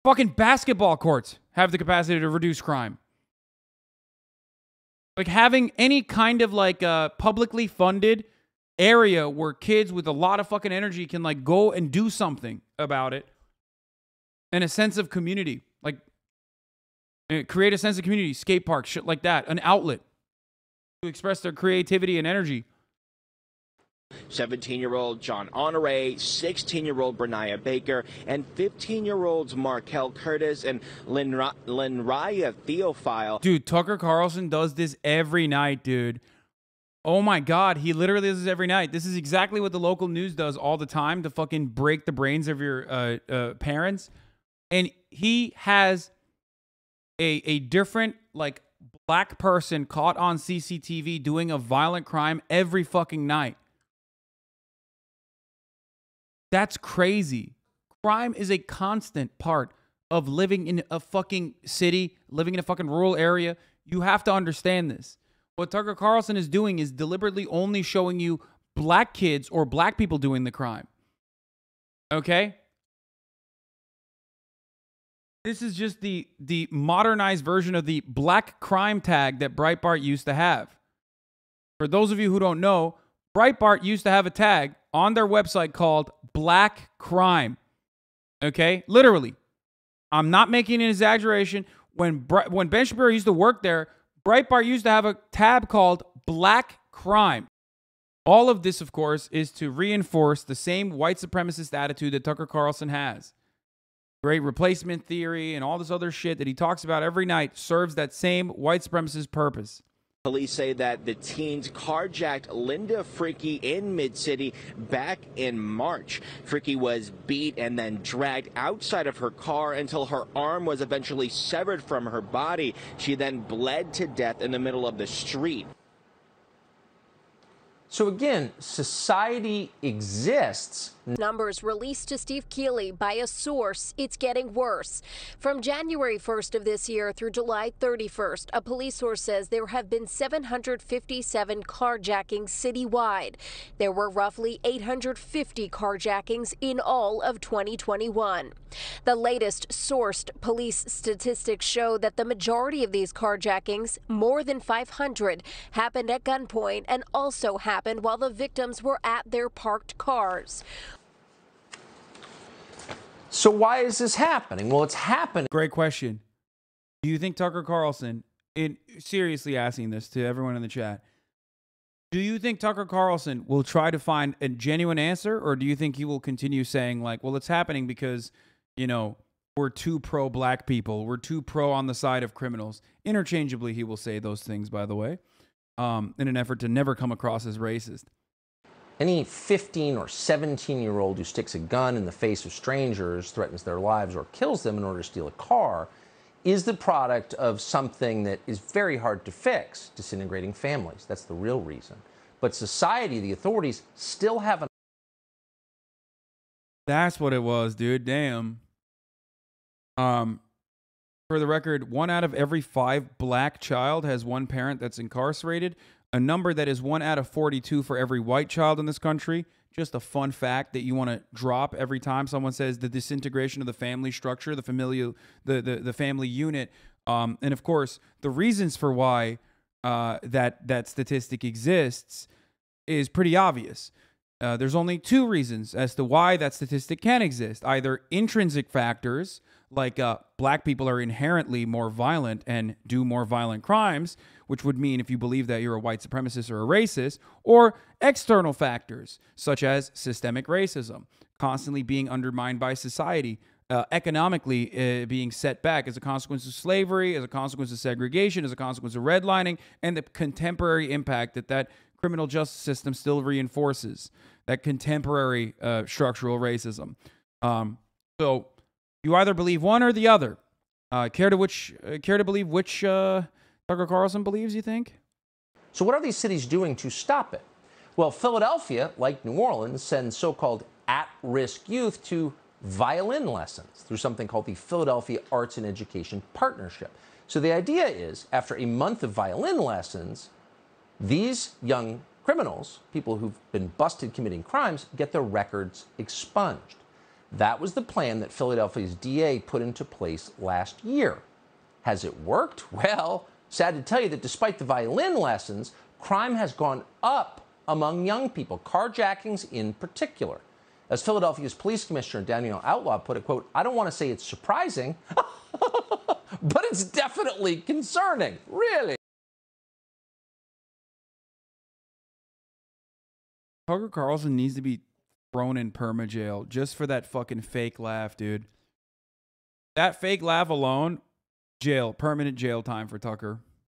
Fucking basketball courts have the capacity to reduce crime. Like having any kind of like publicly funded area where kids with a lot of fucking energy can like go and do something about it, and a sense of community, like create a sense of community, skate park, shit like that, an outlet to express their creativity and energy. 17-year-old John Honore, 16-year-old Brenaya Baker, and 15-year-olds Markel Curtis and Linraya Theophile. Dude, Tucker Carlson does this every night, dude. Oh my God, he literally does this every night. This is exactly what the local news does all the time to fucking break the brains of your parents. And he has a different, like, black person caught on CCTV doing a violent crime every fucking night. That's crazy. Crime is a constant part of living in a fucking city, living in a fucking rural area. You have to understand this. What Tucker Carlson is doing is deliberately only showing you black kids or black people doing the crime. Okay? This is just the modernized version of the black crime tag that Breitbart used to have. For those of you who don't know, Breitbart used to have a tag on their website called Black Crime. Okay? Literally. I'm not making an exaggeration. When Ben Shapiro used to work there, Breitbart used to have a tab called Black Crime. All of this, of course, is to reinforce the same white supremacist attitude that Tucker Carlson has. Great replacement theory and all this other shit that he talks about every night serves that same white supremacist purpose. Police say that the teens carjacked Linda Fricky in Mid-City back in March. Fricky was beat and then dragged outside of her car until her arm was eventually severed from her body. She then bled to death in the middle of the street. So again, society exists. Numbers released to Steve Keeley by a source, it's getting worse. From January 1st of this year through July 31st, a police source says there have been 757 carjackings citywide. There were roughly 850 carjackings in all of 2021. The latest sourced police statistics show that the majority of these carjackings, more than 500, happened at gunpoint and also happened while the victims were at their parked cars. So why is this happening? Well, it's happening. Great question. Do you think Tucker Carlson, seriously asking this to everyone in the chat, do you think Tucker Carlson will try to find a genuine answer, or do you think he will continue saying like, well, it's happening because, you know, we're too pro-black people, we're too pro on the side of criminals? Interchangeably, he will say those things, by the way, in an effort to never come across as racist. Any 15 or 17-year-old who sticks a gun in the face of strangers, threatens their lives, or kills them in order to steal a car is the product of something that is very hard to fix, disintegrating families. That's the real reason. But society, the authorities, still haven't. That's what it was, dude. Damn. For the record, 1 out of every 5 black child has one parent that's incarcerated. A number that is 1 out of 42 for every white child in this country. Just a fun fact that you want to drop every time someone says the disintegration of the family structure, the familial, the family unit. And of course, the reasons for why that statistic exists is pretty obvious. There's only 2 reasons as to why that statistic can exist. Either intrinsic factors, like black people are inherently more violent and do more violent crimes, which would mean if you believe that you're a white supremacist or a racist, or external factors, such as systemic racism, constantly being undermined by society, economically being set back as a consequence of slavery, as a consequence of segregation, as a consequence of redlining, and the contemporary impact that criminal justice system still reinforces, that contemporary structural racism. So you either believe one or the other. Care to believe which Tucker Carlson believes, you think? So what are these cities doing to stop it? Well, Philadelphia, like New Orleans, sends so-called at-risk youth to violin lessons through something called the Philadelphia Arts and Education Partnership. So the idea is, after a month of violin lessons, these young criminals, people who've been busted committing crimes, get their records expunged. That was the plan that Philadelphia's DA put into place last year. Has it worked? Well, sad to tell you that despite the violin lessons, crime has gone up among young people, carjackings in particular. As Philadelphia's police commissioner Daniel Outlaw put it, quote, I don't want to say it's surprising, but it's definitely concerning. Really? Tucker Carlson needs to be thrown in perma jail just for that fucking fake laugh, dude. That fake laugh alone, jail, permanent jail time for Tucker.